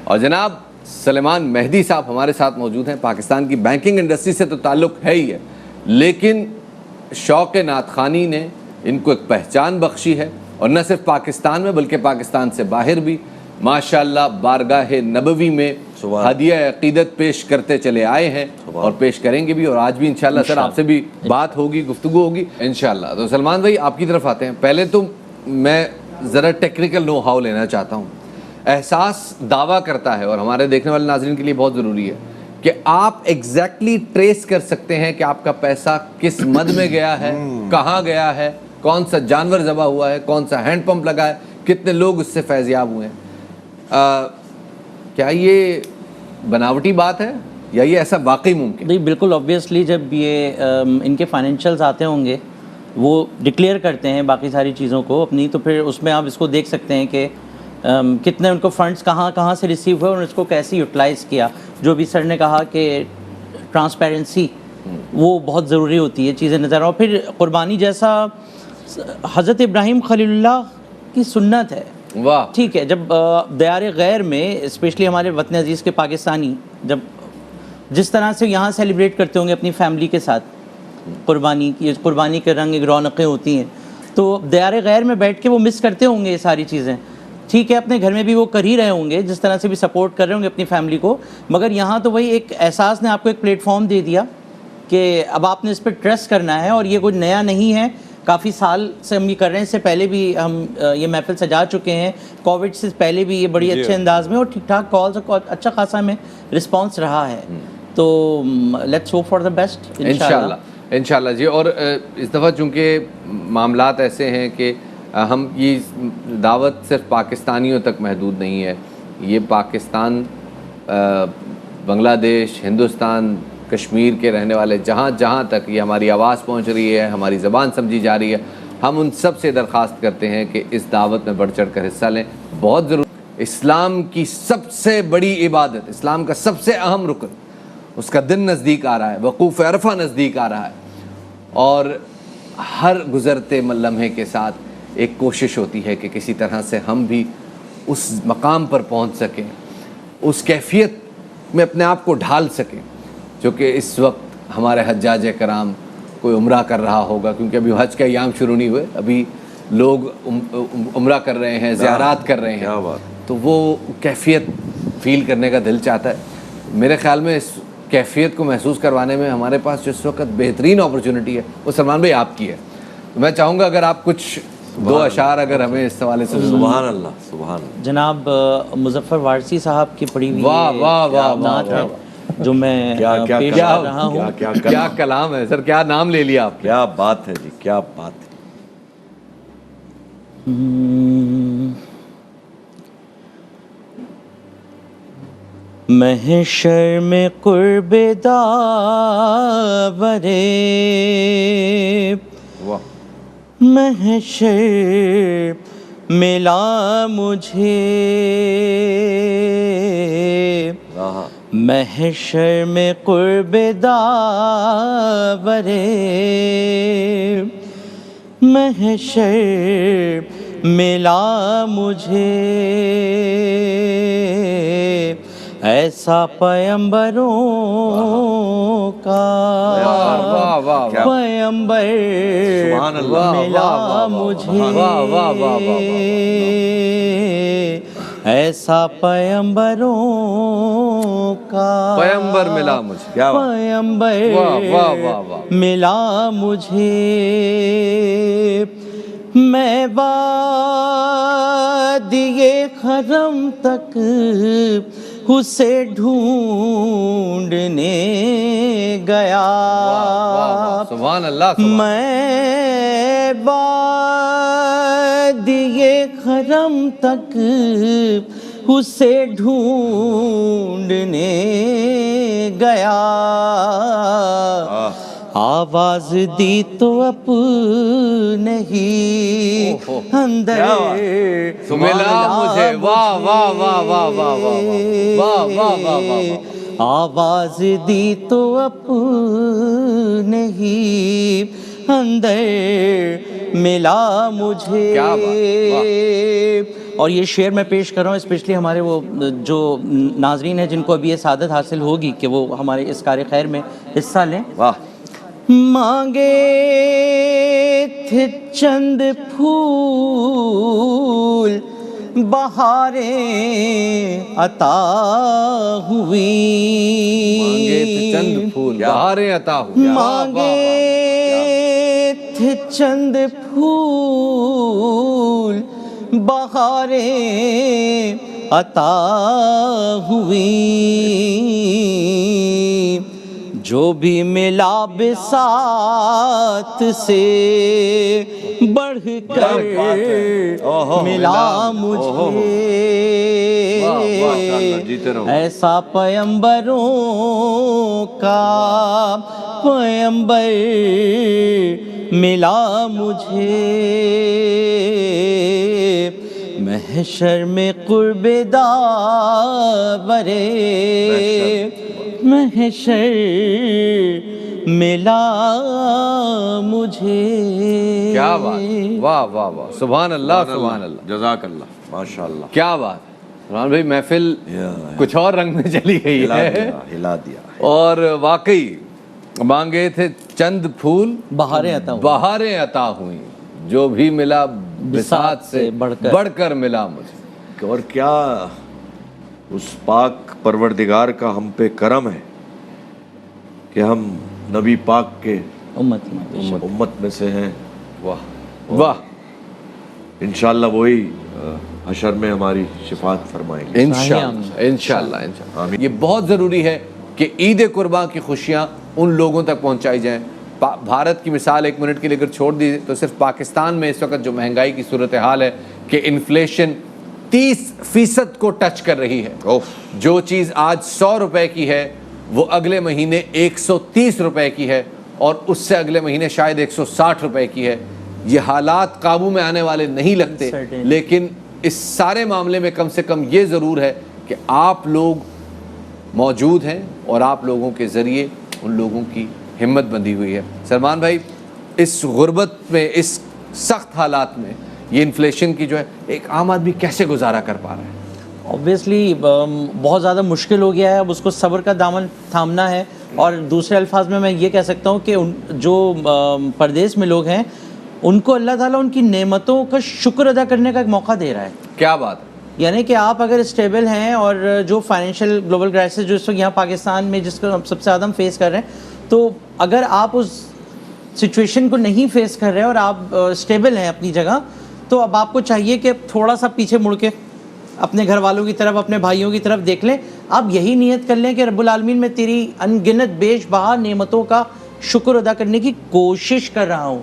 اور جناب سلیمان مہدی صاحب ہمارے ساتھ موجود ہیں. پاکستان کی بینکنگ انڈسٹری سے تو تعلق ہے ہی ہے, لیکن شوق نعت خوانی نے ان کو ایک پہچان بخشی ہے, اور نہ صرف پاکستان میں بلکہ پاکستان سے باہر بھی ماشاءاللہ بارگاہ نبوی میں ہدیہ عقیدت پیش کرتے چلے آئے ہیں اور پیش کریں گے بھی, اور آج بھی انشاءاللہ سر آپ سے بھی بات ہوگی, گفتگو ہوگی انشاءاللہ. تو سلمان بھائی آپ کی طرف آتے ہیں. پہلے تو میں ذرا ٹیکنیکل نو ہاؤ لینا چاہتا ہوں. احساس دعویٰ کرتا ہے, اور ہمارے دیکھنے والے ناظرین کے لیے بہت ضروری ہے کہ آپ ایگزیکٹلی ٹریس کر سکتے ہیں کہ آپ کا پیسہ کس مد میں گیا ہے, کہاں گیا ہے, کون سا جانور ذبح ہوا ہے, کون سا ہینڈ پمپ لگا ہے, کتنے لوگ اس سے فیضیاب ہوئے ہیں. کیا یہ بناوٹی بات ہے یا یہ ایسا واقعی ممکن؟ نہیں, بالکل آبویسلی جب یہ ان کے فائنینشیلز آتے ہوں گے وہ ڈکلیئر کرتے ہیں باقی ساری چیزوں کو اپنی, تو پھر اس میں آپ اس کو دیکھ سکتے ہیں کہ کتنے ان کو فنڈز کہاں سے ریسیو ہوئے اور اس کو کیسے یوٹیلائز کیا. جو بھی سر نے کہا کہ ٹرانسپیرنسی وہ بہت ضروری ہوتی ہے, چیزیں نظر. اور پھر قربانی جیسا حضرت ابراہیم خلیل اللہ کی سنت ہے. واہ, ٹھیک ہے, جب دیار غیر میں اسپیشلی ہمارے وطن عزیز کے پاکستانی جب جس طرح سے یہاں سیلیبریٹ کرتے ہوں گے اپنی فیملی کے ساتھ قربانی کے رنگ ایک رونقیں ہوتی ہیں, تو دیار غیر میں بیٹھ کے وہ مس کرتے ہوں گے یہ ساری چیزیں. ٹھیک ہے, اپنے گھر میں بھی وہ کر ہی رہے ہوں گے, جس طرح سے بھی سپورٹ کر رہے ہوں گے اپنی فیملی کو, مگر یہاں تو وہی ایک احساس نے آپ کو ایک پلیٹ فارم دے دیا کہ اب آپ نے اس پہ ٹرسٹ کرنا ہے. اور یہ کچھ نیا نہیں ہے, کافی سال سے ہم یہ کر رہے ہیں. اس سے پہلے بھی ہم یہ محفل سجا چکے ہیں, کووڈ سے پہلے بھی یہ بڑی اچھے انداز میں, اور ٹھیک ٹھاک کالز اور اچھا خاصا ہمیں رسپانس رہا ہے. تو let's hope for the best انشاءاللہ. انشاءاللہ جی. اور اس دفعہ چونکہ معاملات ایسے ہیں کہ ہم یہ دعوت صرف پاکستانیوں تک محدود نہیں ہے, یہ پاکستان, بنگلہ دیش, ہندوستان, کشمیر کے رہنے والے جہاں تک یہ ہماری آواز پہنچ رہی ہے, ہماری زبان سمجھی جا رہی ہے, ہم ان سب سے درخواست کرتے ہیں کہ اس دعوت میں بڑھ چڑھ کر حصہ لیں. بہت ضروری, اسلام کی سب سے بڑی عبادت, اسلام کا سب سے اہم رکن, اس کا دن نزدیک آ رہا ہے, وقوف عرفہ نزدیک آ رہا ہے, اور ہر گزرتے لمحے کے ساتھ ایک کوشش ہوتی ہے کہ کسی طرح سے ہم بھی اس مقام پر پہنچ سکیں, اس کیفیت میں اپنے آپ کو ڈھال سکیں جو کہ اس وقت ہمارے حجاج کرام کوئی عمرہ کر رہا ہوگا, کیونکہ ابھی حج کے ایام شروع نہیں ہوئے, ابھی لوگ عمرہ کر رہے ہیں, زیارات کر رہے ہیں, تو وہ کیفیت فیل کرنے کا دل چاہتا ہے. میرے خیال میں اس کیفیت کو محسوس کروانے میں ہمارے پاس جو اس وقت بہترین اپرچونٹی ہے وہ سلمان بھائی آپ کی ہے. تو میں چاہوں گا اگر آپ کچھ دو اشعار اگر ہمیں اس حوالے سے. سبحان اللہ, سبحان اللہ. جناب مظفر وارثی صاحب کی پڑھی ہوئی واہ واہ واہ نعت ہے جو میں پیش کر رہا ہوں. کیا کلام ہے سر, کیا نام لے لیا آپ, کیا بات ہے جی, کیا بات ہے. محشر میں قرب داورے, محشر ملا مجھے, محشر میں قرب داورے, محشر ملا مجھے, ایسا پیمبروں کا پیمبر ملا مجھے, ایسا پیمبروں کا پیمبر ملا مجھے, پیمبر ملا مجھے. میں وادی خرم تک اسے ڈھونڈنے گیا, سبحان اللہ. میں وادی خرم تک اسے ڈھونڈنے گیا, آواز دی تو اپنے ہی اندر ملا مجھے. واہ واہ واہ واہ واہ واہ واہ واہ. آواز دی تو اپنے ہی اندر ملا مجھے, اور یہ شعر میں پیش کر رہا ہوں اسپیشلی ہمارے وہ جو ناظرین ہیں جن کو ابھی یہ سعادت حاصل ہوگی کہ وہ ہمارے اس کار خیر میں حصہ لیں. واہ. مانگے تھے چند پھول بہاریں عطا ہوئی. مانگے تھے چند پھول بہاریں عطا ہوئی. مانگے تھے چند پھول بہاریں عطا ہوئی. جو بھی ملا بساط سے بڑھ کر ملا مجھے. ایسا پیمبروں کا پیمبر ملا مجھے. محشر میں قرب داورے محشر ملا مجھے. کیا بات. واہ واہ واہ. سبحان اللہ سبحان اللہ. جزاک اللہ. ماشاء اللہ. کیا بات. رحمان بھائی محفل کچھ اور رنگ میں چلی گئی ہے. ہلا دیا. اور واقعی مانگے تھے چند پھول بہاریں عطا ہوئی. بہاریں عطا ہوئیں. جو بھی ملا بساط سے بڑھ کر ملا مجھے. اور کیا اس پاک پروردگار کا ہم پہ کرم ہے کہ ہم نبی پاک کے امت میں سے ہیں. واہ واہ. انشاءاللہ وہی حشر میں ہماری شفاعت فرمائیں گے انشاءاللہ. یہ بہت ضروری ہے کہ عید قرباں کی خوشیاں ان لوگوں تک پہنچائی جائیں. بھارت کی مثال ایک منٹ کے لیے اگر چھوڑ دی تو صرف پاکستان میں اس وقت جو مہنگائی کی صورتحال ہے کہ انفلیشن 30% کو ٹچ کر رہی ہے. جو چیز آج 100 روپے کی ہے وہ اگلے مہینے 130 روپے کی ہے اور اس سے اگلے مہینے شاید 160 روپے کی ہے. یہ حالات قابو میں آنے والے نہیں لگتے, لیکن اس سارے معاملے میں کم سے کم یہ ضرور ہے کہ آپ لوگ موجود ہیں اور آپ لوگوں کے ذریعے ان لوگوں کی ہمت بندھی ہوئی ہے. سلمان بھائی, اس غربت میں, اس سخت حالات میں یہ انفلیشن کی جو ہے ایک عام آدمی کیسے گزارا کر پا رہا ہے؟ اوبویسلی بہت زیادہ مشکل ہو گیا ہے. اب اس کو صبر کا دامن تھامنا ہے. اور دوسرے الفاظ میں یہ کہہ سکتا ہوں کہ جو پردیس میں لوگ ہیں ان کو اللہ تعالیٰ ان کی نعمتوں کا شکر ادا کرنے کا ایک موقع دے رہا ہے. کیا بات ہے. یعنی کہ آپ اگر اسٹیبل ہیں اور جو فائنینشیل گلوبل کرائسس جو اس وقت یہاں پاکستان میں جس کو سب سے زیادہ ہم فیس کر رہے ہیں, تو اگر آپ اس سچویشن کو نہیں فیس کر رہے اور آپ اسٹیبل ہیں اپنی جگہ, تو اب آپ کو چاہیے کہ تھوڑا سا پیچھے مڑ کے اپنے گھر والوں کی طرف, اپنے بھائیوں کی طرف دیکھ لیں. آپ یہی نیت کر لیں کہ رب العالمین میں تیری انگنت بیش بہا نعمتوں کا شکر ادا کرنے کی کوشش کر رہا ہوں.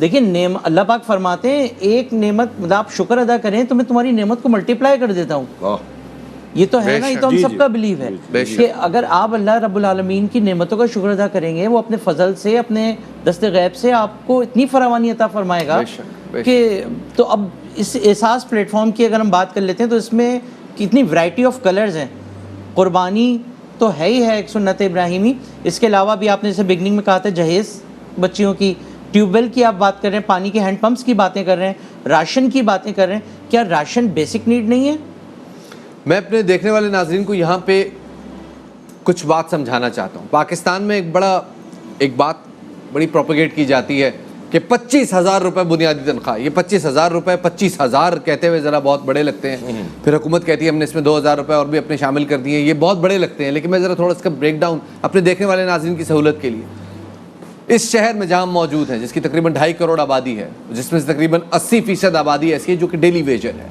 دیکھیں اللہ پاک فرماتے ہیں ایک نعمت آپ شکر ادا کریں تو میں تمہاری نعمت کو ملٹیپلائی کر دیتا ہوں. یہ تو ہے نا, یہ تو ہم سب کا بلیو ہے کہ اگر آپ اللہ رب العالمین کی نعمتوں کا شکر ادا کریں گے, وہ اپنے فضل سے, اپنے دست غیب سے آپ کو اتنی فراوانی عطا فرمائے گا کہ تو اب اس احساس پلیٹ فارم کی اگر ہم بات کر لیتے ہیں تو اس میں کتنی ورائٹی آف کلرز ہیں. قربانی تو ہے ہی ہے ایک سنت ابراہیمی, اس کے علاوہ بھی آپ نے جیسے بگننگ میں کہا تھا جہیز بچیوں کی, ٹیوب ویل کی آپ بات کر رہے ہیں, پانی کے ہینڈ پمپس کی باتیں کر رہے ہیں, راشن کی باتیں کر رہے ہیں. کیا راشن بیسک نیڈ نہیں ہے؟ میں اپنے دیکھنے والے ناظرین کو یہاں پہ کچھ بات سمجھانا چاہتا ہوں. پاکستان میں ایک بات بڑی پروپیگیٹ کی جاتی ہے کہ 25,000 روپے بنیادی تنخواہ. یہ 25,000 روپے 25,000 کہتے ہوئے ذرا بہت بڑے لگتے ہیں. پھر حکومت کہتی ہے ہم نے اس میں 2,000 روپے اور بھی اپنے شامل کر دیے, یہ بہت بڑے لگتے ہیں. لیکن میں ذرا تھوڑا اس کا بریک ڈاؤن اپنے دیکھنے والے ناظرین کی سہولت کے لیے, اس شہر میں جہاں ہم موجود ہیں جس کی تقریباً 2.5 کروڑ آبادی ہے, جس میں سے تقریباً 80% آبادی ایسی ہے جو کہ ڈیلی ویجر ہے,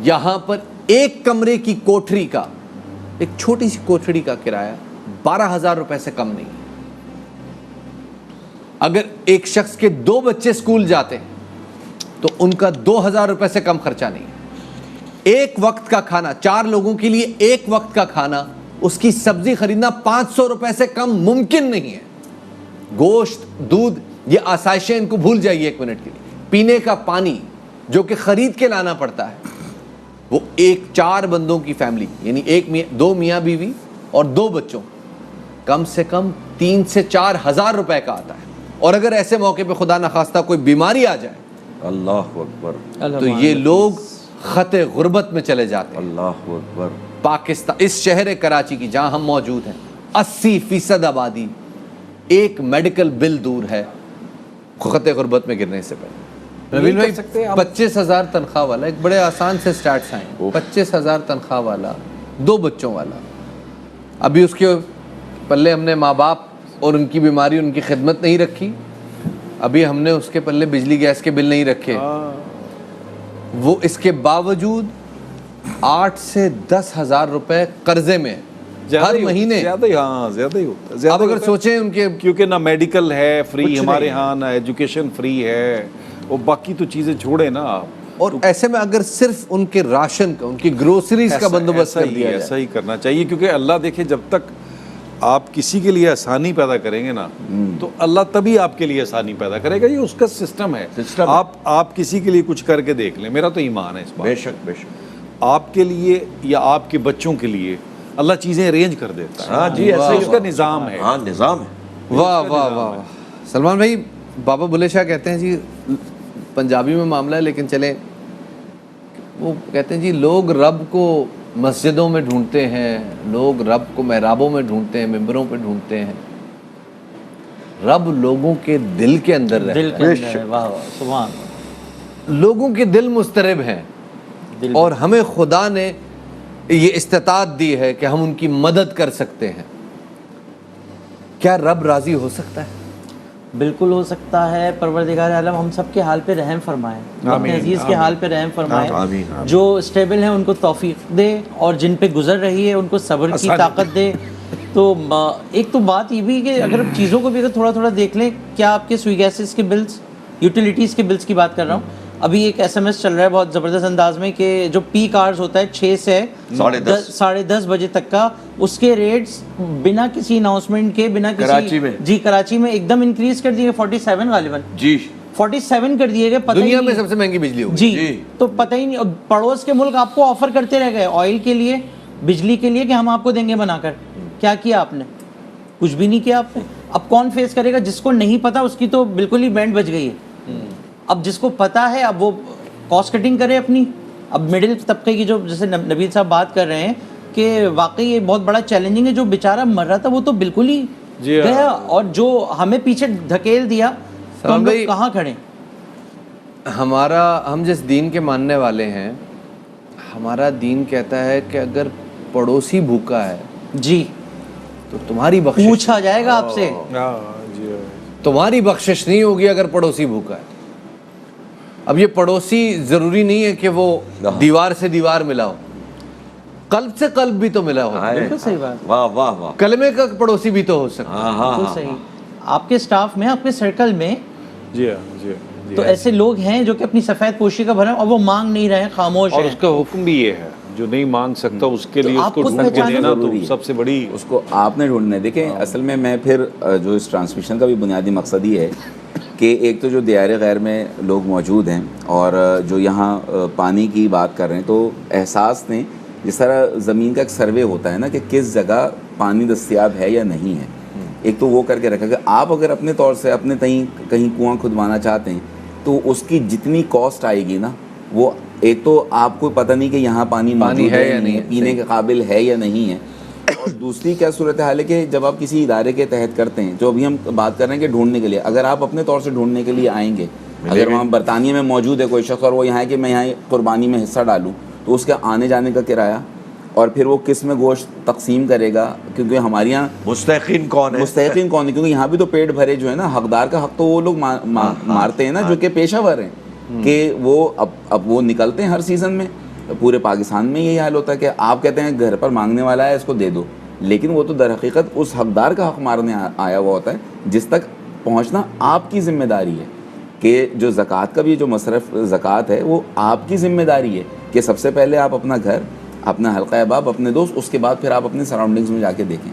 یہاں پر ایک کمرے کی کوٹھری کا, ایک چھوٹی سی کوٹھری کا کرایہ 12,000 روپے سے کم نہیں. اگر ایک شخص کے 2 بچے اسکول جاتے ہیں تو ان کا 2,000 روپے سے کم خرچہ نہیں. ایک وقت کا کھانا, 4 لوگوں کے لیے ایک وقت کا کھانا, اس کی سبزی خریدنا 500 روپے سے کم ممکن نہیں ہے. گوشت, دودھ, یہ آسائشیں ان کو بھول جائیے ایک منٹ کے لیے. پینے کا پانی جو کہ خرید کے لانا پڑتا ہے, وہ 4 بندوں کی فیملی یعنی 2 میاں بیوی اور 2 بچوں کم سے کم 3 سے 4 ہزار روپے کا آتا ہے. اور اگر ایسے موقع پہ خدا نخواستہ کوئی بیماری آ جائے اللہ اکبر، تو یہ لوگ خط غربت میں چلے جاتے ہیں. اللہ اکبر. پاکستان اس شہر کراچی کی جہاں ہم موجود ہیں 80% آبادی ایک میڈیکل بل دور ہے خط غربت میں گرنے سے پہلے. نبیل بھائی 25,000 تنخواہ والا، ایک بڑے آسان سے سٹارٹس آئے ہیں. 25,000 تنخواہ والا، 2 بچوں والا، ابھی اس کے پلے ہم نے ماں باپ اور ان کی بیماری ان کی خدمت نہیں رکھی، ابھی ہم نے اس کے پلے بجلی گیس کے بل نہیں رکھے. وہ اس کے باوجود 8 سے 10,000 روپے قرضے میں ہر مہینے. زیادہ ہی ہوتا ہے. آپ اگر سوچیں ان کے، کیونکہ نہ میڈیکل ہے فری ہمارے ہاں، نہ ایجوکیشن فری ہے، اور باقی تو چیزیں چھوڑے نا آپ. اور ایسے میں اگر صرف ان کے راشن کا، ان کی گروسریز کا بندوبست کر دیا ایسا ہی کرنا چاہیے، کیونکہ اللہ دیکھے جب تک آپ کسی کے لیے آسانی پیدا کریں گے نا تو اللہ تبھی آپ کے لیے آسانی پیدا کرے گا. یہ اس کا سسٹم ہے. آپ کسی کے لیے کچھ کر کے دیکھ لیں، میرا تو ایمان ہے اس بات. بے شک بے شک. آپ کے لیے یا آپ کے بچوں کے لیے اللہ چیزیں ارینج کر دیتا ہے. ہاں جی، ایسا اس کا نظام ہے. ہاں نظام ہے. واہ واہ واہ. سلمان بھائی، بابا بلے شاہ کہتے ہیں جی، پنجابی میں معاملہ ہے لیکن چلیں، وہ کہتے ہیں جی لوگ رب کو مسجدوں میں ڈھونڈتے ہیں، لوگ رب کو محرابوں میں ڈھونڈتے ہیں، ممبروں پہ ڈھونڈتے ہیں، رب لوگوں کے دل کے اندر رہتا دل کے اندر ہے. واہ واہ سبحان. لوگوں کے دل مضطرب ہیں اور ہمیں خدا نے یہ استطاعت دی ہے کہ ہم ان کی مدد کر سکتے ہیں. کیا رب راضی ہو سکتا ہے؟ بالکل ہو سکتا ہے. پروردگار عالم ہم سب کے حال پہ رحم فرمائے، اپنے عزیز کے حال پہ رحم فرمائے. جو اسٹیبل ہیں ان کو توفیق دے، اور جن پہ گزر رہی ہے ان کو صبر کی طاقت دے. تو ایک تو بات یہ بھی کہ اگر چیزوں کو بھی اگر تھوڑا تھوڑا دیکھ لیں، کیا آپ کے سوئی گیسز کے بلز، یوٹیلیٹیز کے بلز کی بات کر رہا ہوں، ابھی ایک ایس ایم ایس چل رہا ہے بہت زبردست انداز میں کہ جو پیک آورز ہوتا ہے 6 سے 10:30 بجے تک کا، اس کے ریٹس بنا کسی اناؤنسمنٹ کے، بنا کسی کراچی میں، جی کراچی میں ایک دم انکریز کر دیے. 47 غالباً جی 47 کر دیے گئے. دنیا میں سب سے مہنگی بجلی ہوگی جی. تو پتہ ہی نہیں، پڑوس کے ملک آپ کو آفر کرتے رہ گئے آئل کے لیے، بجلی کے لیے، کہ ہم آپ کو دیں گے بنا کر. کیا کیا آپ نے؟ کچھ بھی نہیں کیا آپ نے. اب کون فیس کرے گا؟ جس کو نہیں پتا اس کی تو بالکل ہی بینڈ بج گئی ہے. اب جس کو پتا ہے اب وہ کاسٹ کٹنگ کرے اپنی. اب مڈل طبقے کی جو، جیسے نبیل صاحب بات کر رہے ہیں کہ واقعی یہ بہت بڑا چیلنجنگ ہے. جو بیچارہ مر رہا تھا وہ تو بالکل ہی گیا، اور جو ہمیں پیچھے دھکیل دیا تو ہم لوگ کہاں کھڑے. ہم جس دین کے ماننے والے ہیں، ہمارا دین کہتا ہے کہ اگر پڑوسی بھوکا ہے جی تو تمہاری بخشش پوچھا جائے گا آپ سے. تمہاری بخشش نہیں ہوگی اگر پڑوسی بھوکا ہے. اب یہ پڑوسی ضروری نہیں ہے کہ وہ دیوار سے دیوار ملا ہو، قلب سے قلب بھی تو ملا ہو. بالکل صحیح بات. واہ واہ واہ. کلمے کا پڑوسی بھی تو ہو سکتا ہے. بالکل صحیح. آپ کے سٹاف میں، آپ کے سرکل میں جی جی تو ایسے لوگ ہیں جو کہ اپنی سفید پوشی کا بھرم، اور وہ مانگ نہیں رہے ہیں، خاموش ہیں. اور اس کا حکم بھی یہ ہے، جو نہیں مانگ سکتا اس کے لیے اس کو ڈھونڈ کے دینا تو سب سے بڑی، اس کو آپ نے ڈھونڈنا ہے. دیکھیں اصل میں پھر جو اس ٹرانسمیشن کا بھی بنیادی مقصد یہ ہے کہ ایک تو جو دیار غیر میں لوگ موجود ہیں اور جو یہاں پانی کی بات کر رہے ہیں، تو احساس نے جس طرح زمین کا ایک سروے ہوتا ہے نا کہ کس جگہ پانی دستیاب ہے یا نہیں ہے، ایک تو وہ کر کے رکھا کہ آپ اگر اپنے طور سے اپنے کہیں کنواں کھدوانا چاہتے ہیں تو اس کی جتنی کاسٹ آئے گی نا، وہ ایک تو آپ کو پتہ نہیں کہ یہاں پانی موجود ہے یا نہیں، پینے کے قابل ہے یا نہیں ہے، اور دوسری کیا صورتحال ہے کہ جب آپ کسی ادارے کے تحت کرتے ہیں، جو ابھی ہم بات کر رہے ہیں کہ ڈھونڈنے کے لیے، اگر آپ اپنے طور سے ڈھونڈنے کے لیے آئیں گے، اگر وہاں برطانیہ میں موجود ہے کوئی شخص اور وہ یہاں ہے کہ میں یہاں قربانی میں حصہ ڈالوں، تو اس کے آنے جانے کا کرایہ، اور پھر وہ کس میں گوشت تقسیم کرے گا، کیونکہ ہمارے یہاں مستحقین کون ہے، کیونکہ یہاں بھی تو پیٹ بھرے جو ہے نا، حقدار کا حق تو وہ لوگ مارتے ہیں نا جو کہ پیشہ ور ہیں، کہ وہ اب وہ نکلتے ہیں ہر سیزن میں. پورے پاکستان میں یہی حال ہوتا ہے کہ آپ کہتے ہیں گھر پر مانگنے والا ہے اس کو دے دو، لیکن وہ تو در حقیقت اس حقدار کا حق مارنے آیا ہوا ہوتا ہے جس تک پہنچنا آپ کی ذمہ داری ہے. کہ جو زکوٰۃ کا بھی جو مصرف زکوٰۃ ہے وہ آپ کی ذمہ داری ہے کہ سب سے پہلے آپ اپنا گھر، اپنا حلقہ احباب، اپنے دوست، اس کے بعد پھر آپ اپنے سراؤنڈنگز میں جا کے دیکھیں.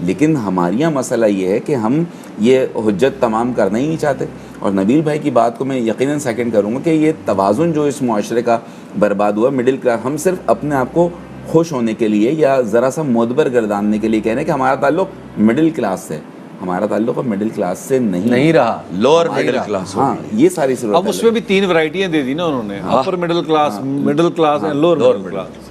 لیکن ہمارے یہاں مسئلہ یہ ہے کہ ہم یہ حجت تمام کرنا ہی نہیں چاہتے. اور نبیل بھائی کی بات کو میں یقیناً سیکنڈ کروں گا کہ یہ توازن جو اس معاشرے کا برباد ہوا، مڈل کلاس، ہم صرف اپنے آپ کو خوش ہونے کے لیے یا ذرا سا معتبر گرداننے کے لیے کہہ رہے ہیں کہ ہمارا تعلق مڈل کلاس سے. ہمارا تعلق اب مڈل کلاس سے نہیں رہا. Lower middle class. ہاں یہ ساری صورت اب اس میں بھی 3 ورائٹیاں دے دی نا انہوں نے, upper middle class, middle class and lower middle class.